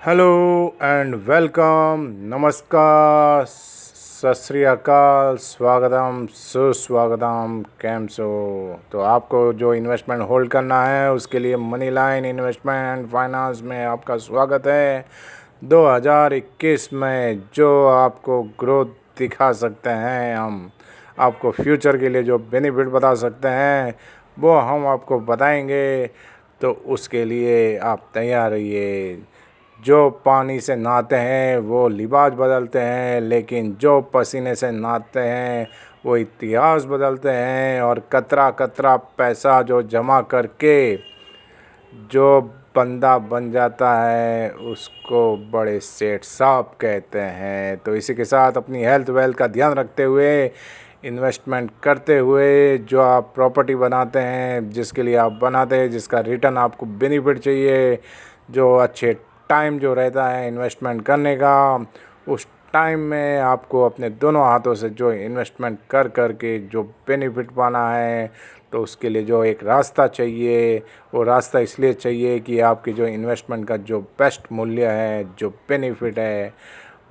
Hello and welcome. नमस्कार, सत श्री अकाल, स्वागतम, सुस्वागतम। कैम सो। तो आपको जो इन्वेस्टमेंट होल्ड करना है उसके लिए money line investment and finance में आपका स्वागत है। 2021 में जो आपको ग्रोथ दिखा सकते हैं, हम आपको फ्यूचर के लिए जो बेनिफिट बता सकते हैं वो हम आपको बताएंगे। तो उसके लिए आप तैयार रहिए। जो पानी से नहाते हैं वो लिबास बदलते हैं, लेकिन जो पसीने से नहाते हैं वो इतिहास बदलते हैं। और कतरा कतरा पैसा जो जमा करके जो बंदा बन जाता है उसको बड़े सेठ साहब कहते हैं। तो इसी के साथ अपनी हेल्थ वेल्थ का ध्यान रखते हुए, इन्वेस्टमेंट करते हुए, जो आप प्रॉपर्टी बनाते हैं, जिसके लिए आप बनाते हैं, जिसका रिटर्न आपको बेनिफिट चाहिए, जो अच्छे टाइम जो रहता है इन्वेस्टमेंट करने का, उस टाइम में आपको अपने दोनों हाथों से जो इन्वेस्टमेंट कर कर के जो बेनिफिट पाना है, तो उसके लिए जो एक रास्ता चाहिए, वो रास्ता इसलिए चाहिए कि आपकी जो इन्वेस्टमेंट का जो बेस्ट मूल्य है, जो बेनिफिट है,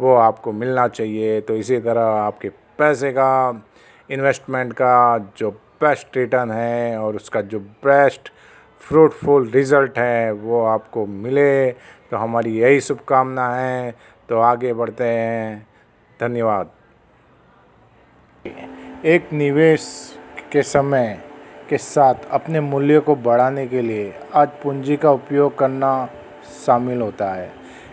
वो आपको मिलना चाहिए। तो इसी तरह आपके पैसे का, इन्वेस्टमेंट का जो बेस्ट रिटर्न है और उसका जो बेस्ट फ्रूटफुल रिज़ल्ट है वो आपको मिले। तो हमारी यही शुभकामना है। तो आगे बढ़ते हैं। धन्यवाद। एक निवेश के समय के साथ अपने मूल्य को बढ़ाने के लिए आज पूंजी का उपयोग करना शामिल होता है।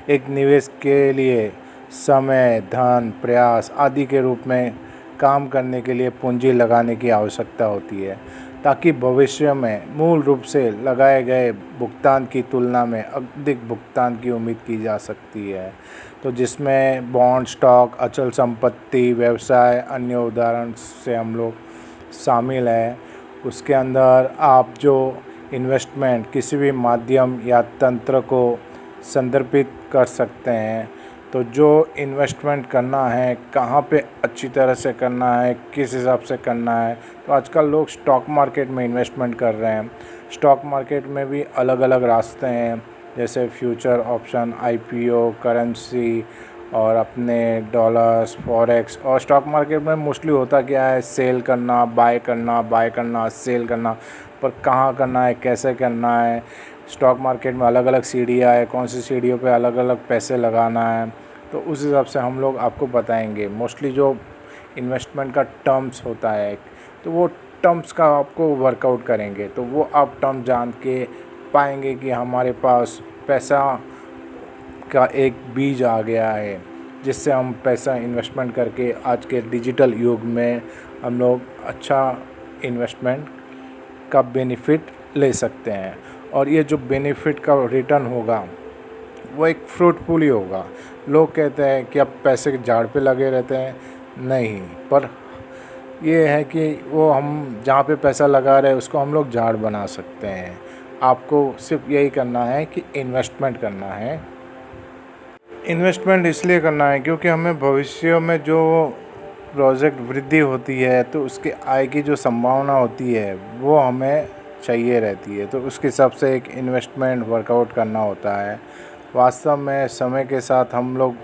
एक निवेश के लिए समय, धन, प्रयास आदि के रूप में काम करने के लिए पूंजी लगाने की आवश्यकता होती है, ताकि भविष्य में मूल रूप से लगाए गए भुगतान की तुलना में अधिक भुगतान की उम्मीद की जा सकती है। तो जिसमें बॉन्ड, स्टॉक, अचल संपत्ति, व्यवसाय, अन्य उदाहरण से हम लोग शामिल हैं। उसके अंदर आप जो इन्वेस्टमेंट किसी भी माध्यम या तंत्र को संदर्भित कर सकते हैं। तो जो इन्वेस्टमेंट करना है, कहाँ पे अच्छी तरह से करना है, किस हिसाब से करना है, तो आजकल लोग स्टॉक मार्केट में इन्वेस्टमेंट कर रहे हैं। स्टॉक मार्केट में भी अलग अलग रास्ते हैं, जैसे फ्यूचर ऑप्शन, आईपीओ, करेंसी और अपने डॉलर्स, फॉरेक्स। और स्टॉक मार्केट में मोस्टली होता क्या है, सेल करना, बाय करना, बाय करना, सेल करना। पर कहाँ करना है, कैसे करना है, स्टॉक मार्केट में अलग अलग सीढ़ियाँ है, कौन सी सीढ़ियों पे अलग अलग पैसे लगाना है, तो उस हिसाब से हम लोग आपको बताएंगे। मोस्टली जो इन्वेस्टमेंट का टर्म्स होता है, तो वो टर्म्स का आपको वर्कआउट करेंगे, तो वो आप टर्म जान के पाएंगे कि हमारे पास पैसा का एक बीज आ गया है, जिससे हम पैसा इन्वेस्टमेंट करके आज के डिजिटल युग में हम लोग अच्छा इन्वेस्टमेंट का बेनिफिट ले सकते हैं। और ये जो बेनिफिट का रिटर्न होगा वो एक फ्रूटफुल ही होगा। लोग कहते हैं कि अब पैसे के झाड़ पे लगे रहते हैं, नहीं, पर ये है कि वो हम जहाँ पे पैसा लगा रहे हैं उसको हम लोग झाड़ बना सकते हैं। आपको सिर्फ यही करना है कि इन्वेस्टमेंट करना है। इन्वेस्टमेंट इसलिए करना है क्योंकि हमें भविष्य में जो प्रोजेक्ट वृद्धि होती है, तो उसके आय की जो संभावना होती है वो हमें चाहिए रहती है। तो उसके हिसाब से एक इन्वेस्टमेंट वर्कआउट करना होता है। वास्तव में समय के साथ हम लोग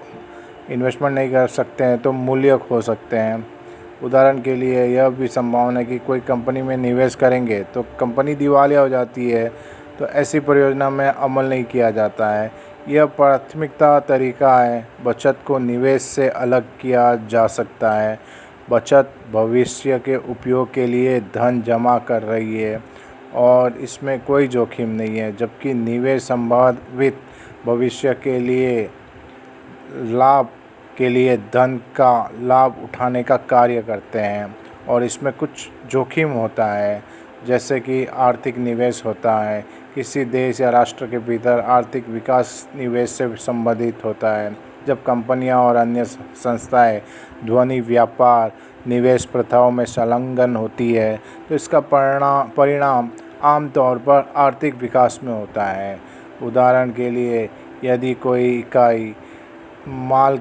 इन्वेस्टमेंट नहीं कर सकते हैं तो मूल्य खो सकते हैं। उदाहरण के लिए यह भी संभावना है कि कोई कंपनी में निवेश करेंगे तो कंपनी दिवालिया हो जाती है, तो ऐसी परियोजना में अमल नहीं किया जाता है। यह प्राथमिकता तरीका है। बचत को निवेश से अलग किया जा सकता है। बचत भविष्य के उपयोग के लिए धन जमा कर रही है और इसमें कोई जोखिम नहीं है, जबकि निवेश संभावित भविष्य के लिए लाभ के लिए धन का लाभ उठाने का कार्य करते हैं। और इसमें कुछ जोखिम होता है, जैसे कि आर्थिक निवेश होता है। किसी देश या राष्ट्र के भीतर आर्थिक विकास निवेश से संबंधित होता है। जब कंपनियां और अन्य संस्थाएं ध्वनि व्यापार निवेश प्रथाओं में संलग्न होती है, तो इसका परिणाम आमतौर पर आर्थिक विकास में होता है। उदाहरण के लिए, यदि कोई इकाई माल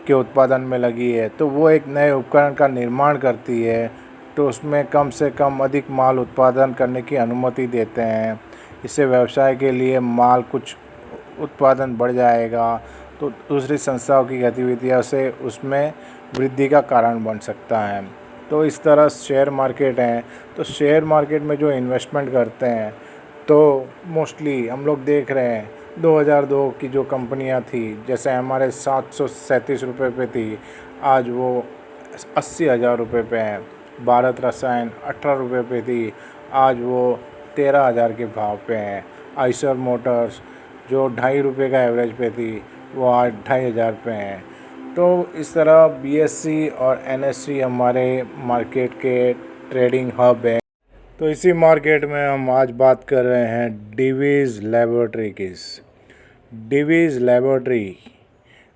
के उत्पादन में लगी है तो वो एक नए उपकरण का निर्माण करती है, तो उसमें कम से कम अधिक माल उत्पादन करने की अनुमति देते हैं। इससे व्यवसाय के लिए माल कुछ उत्पादन बढ़ जाएगा तो दूसरी संस्थाओं की गतिविधियों से उसमें वृद्धि का कारण बन सकता है। तो इस तरह शेयर मार्केट है, तो शेयर मार्केट में जो इन्वेस्टमेंट करते हैं तो मोस्टली हम लोग देख रहे हैं 2002 की जो कंपनियां थी, जैसे हमारे 737 रुपये पे थी, आज वो 80,000 रुपये पे है। भारत रसायन 18 रुपये पे थी, आज वो 13,000 के भाव पे हैं। आइसर मोटर्स जो 2.5 रुपये का एवरेज पे थी, वो आज 2,500 पे हैं। तो इस तरह बीएससी और एनएससी हमारे मार्केट के ट्रेडिंग हब है। तो इसी मार्केट में हम आज बात कर रहे हैं डिवीज़ लेबोरेटरी की। डिवीज़ लेबोरेटरी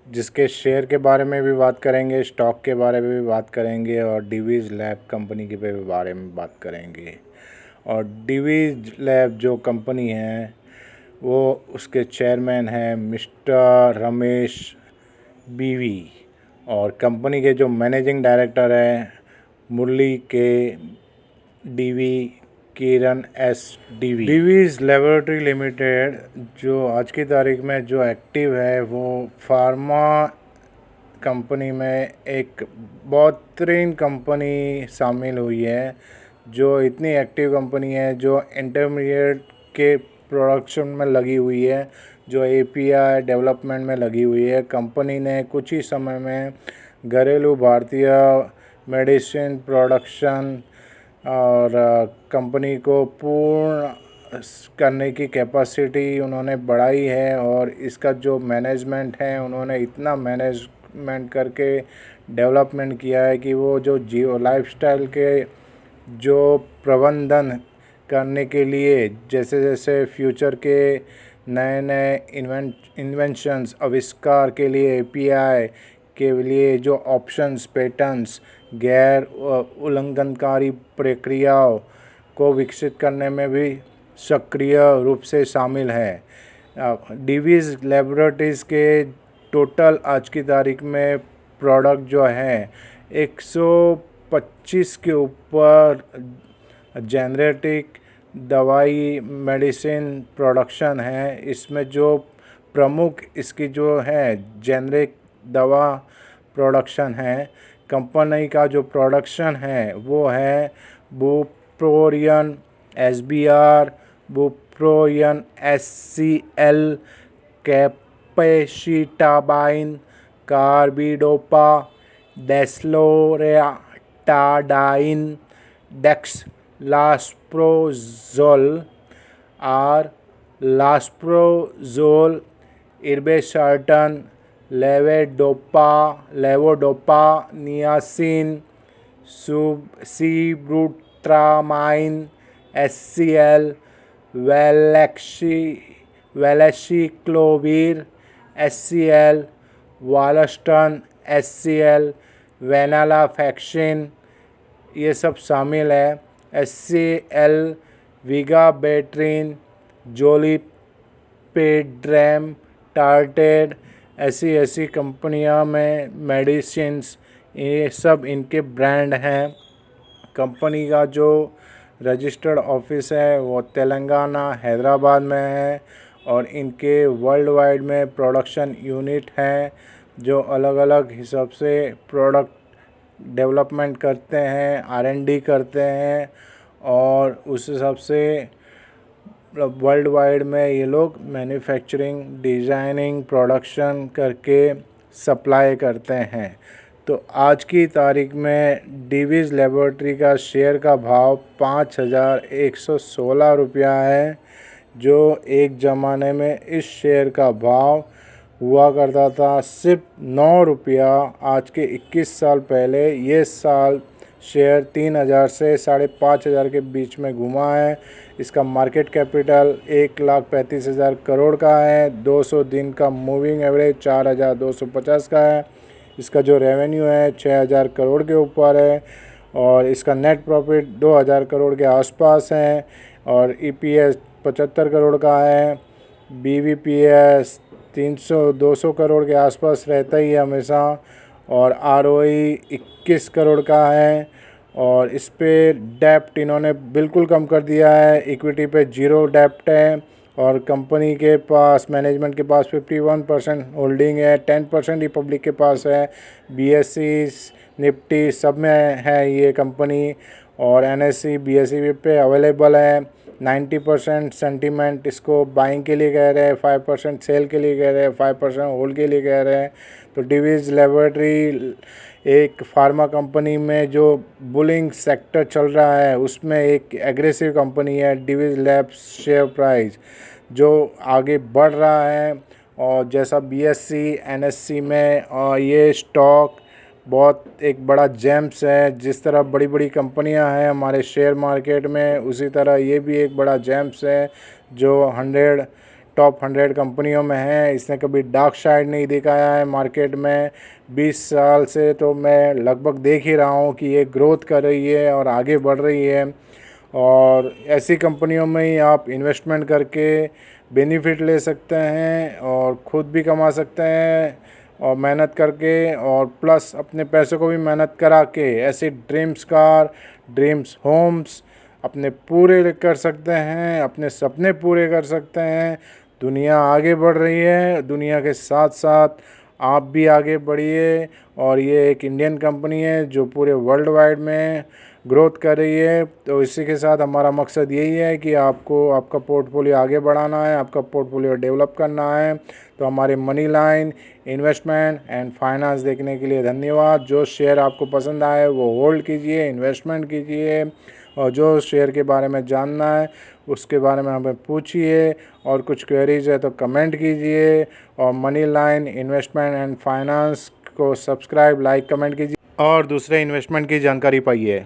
जिसके शेयर के बारे में भी बात करेंगे, स्टॉक के बारे में भी बात करेंगे और डिवीज़ लैब कंपनी के बारे में बात करेंगे। और डिवीज़ लैब जो कंपनी है वो उसके चेयरमैन हैं मिस्टर रमेश बीवी और कंपनी के जो मैनेजिंग डायरेक्टर हैं Murali K Divi, Kiran S Divi. Divi's laboratory limited जो आज की तारीख में जो एक्टिव है वो फार्मा कंपनी में एक बेहतरीन कंपनी शामिल हुई है, जो इतनी एक्टिव कंपनी है, जो इंटरमीडिएट के प्रोडक्शन में लगी हुई है, जो एपीआई डेवलपमेंट में लगी हुई है। कंपनी ने कुछ ही समय में घरेलू भारतीय मेडिसिन प्रोडक्शन और कंपनी को पूर्ण करने की कैपेसिटी उन्होंने बढ़ाई है। और इसका जो मैनेजमेंट है, उन्होंने इतना मैनेजमेंट करके डेवलपमेंट किया है कि वो जो जियो लाइफस्टाइल के जो प्रबंधन करने के लिए जैसे जैसे फ्यूचर के नए नए इन्वेंशंस आविष्कार के लिए एपीआई के लिए जो ऑप्शंस, पैटर्न्स, गैर उल्लंघनकारी प्रक्रियाओं को विकसित करने में भी सक्रिय रूप से शामिल है। डिवीज़ लेबोरेटरीज़ के टोटल आज की तारीख में प्रोडक्ट जो हैं 125 के ऊपर जेनेरिक दवाई मेडिसिन प्रोडक्शन है। इसमें जो प्रमुख इसकी जो है जेनेरिक दवा प्रोडक्शन है। कंपनी का जो प्रोडक्शन है वो है bupropion SBR, bupropion HCL, capecitabine, carbidopa, desloratadine, dexlansoprazole और lansoprazole, irbesartan, levodopa, niacin, sibutramine, HCL, valacyclovir, HCL, valsartan, HCL, venlafaxine, ये सब शामिल है। एचसीएल, विगाबेट्रिन, जोलिपेड्रेम, टार्टेड, ऐसी कंपनियां में मेडिसिन्स, ये सब इनके ब्रांड हैं। कंपनी का जो रजिस्टर्ड ऑफिस है वो तेलंगाना हैदराबाद में है और इनके वर्ल्ड वाइड में प्रोडक्शन यूनिट हैं जो अलग अलग हिसाब से प्रोडक्ट डेवलपमेंट करते हैं, आर&डी करते हैं और उस हिसाब से वर्ल्ड वाइड में ये लोग मैन्युफैक्चरिंग, डिज़ाइनिंग, प्रोडक्शन करके सप्लाई करते हैं। तो आज की तारीख में डिवीज़ लेबोरेटरी का शेयर का भाव 5,116 रुपया है, जो एक ज़माने में इस शेयर का भाव हुआ करता था सिर्फ 9 रुपया। आज के 21 साल पहले ये साल शेयर 3,000 से 5,500 के बीच में घुमा है। इसका मार्केट कैपिटल 1,35,000 करोड़ का है। 200 दिन का मूविंग एवरेज 4,250 का है। इसका जो रेवेन्यू है 6,000 करोड़ के ऊपर है और इसका नेट प्रॉफिट 2,000 करोड़ के आसपास है और ईपीएस 75 करोड़ का है। बीवीपीएस 300-200 करोड़ के आसपास रहता ही है हमेशा और आरओई 21 करोड़ का है। और इस पे डेप्ट इन्होंने बिल्कुल कम कर दिया है, इक्विटी पे 0 डेप्ट है और कंपनी के पास, मैनेजमेंट के पास 51% होल्डिंग है, 10% ही पब्लिक के पास है। BSE, निफ्टी सब में है ये कंपनी, और NSE, BSE पे अवेलेबल है। 90% सेंटीमेंट इसको बाइंग के लिए कह रहे हैं, 5% सेल के लिए कह रहे हैं, 5% होल्ड के लिए कह रहे हैं। तो डिवीज लेबोरेटरी एक फार्मा कंपनी में जो बुलिंग सेक्टर चल रहा है उसमें एक एग्रेसिव कंपनी है डिवीज लैब्स। शेयर प्राइस जो आगे बढ़ रहा है, और जैसा BSE, NSE में ये स्टॉक बहुत एक बड़ा जेम्स है। जिस तरह बड़ी बड़ी कंपनियां हैं हमारे शेयर मार्केट में, उसी तरह ये भी एक बड़ा जेम्स है जो टॉप 100 कंपनियों में है। इसने कभी डार्क साइड नहीं दिखाया है मार्केट में। 20 साल से तो मैं लगभग देख ही रहा हूँ कि ये ग्रोथ कर रही है और आगे बढ़ रही है, और ऐसी कंपनियों में ही आप इन्वेस्टमेंट करके बेनिफिट ले सकते हैं और ख़ुद भी कमा सकते हैं, और मेहनत करके, और प्लस अपने पैसों को भी मेहनत करा के ऐसे ड्रीम्स कार, ड्रीम्स होम्स अपने पूरे कर सकते हैं, अपने सपने पूरे कर सकते हैं। दुनिया आगे बढ़ रही है, दुनिया के साथ साथ आप भी आगे बढ़िए। और ये एक इंडियन कंपनी है जो पूरे वर्ल्ड वाइड में ग्रोथ कर रही है। तो इसी के साथ हमारा मकसद यही है कि आपको आपका पोर्टफोलियो आगे बढ़ाना है, आपका पोर्टफोलियो डेवलप करना है। तो हमारे money line, investment and finance देखने के लिए धन्यवाद। जो शेयर आपको पसंद आए वो होल्ड कीजिए, इन्वेस्टमेंट कीजिए, और जो शेयर के बारे में जानना है उसके बारे में हमें पूछिए, और कुछ क्वेरीज है तो कमेंट कीजिए। और money line, investment and finance को सब्सक्राइब, लाइक, कमेंट कीजिए और दूसरे इन्वेस्टमेंट की जानकारी पाइए।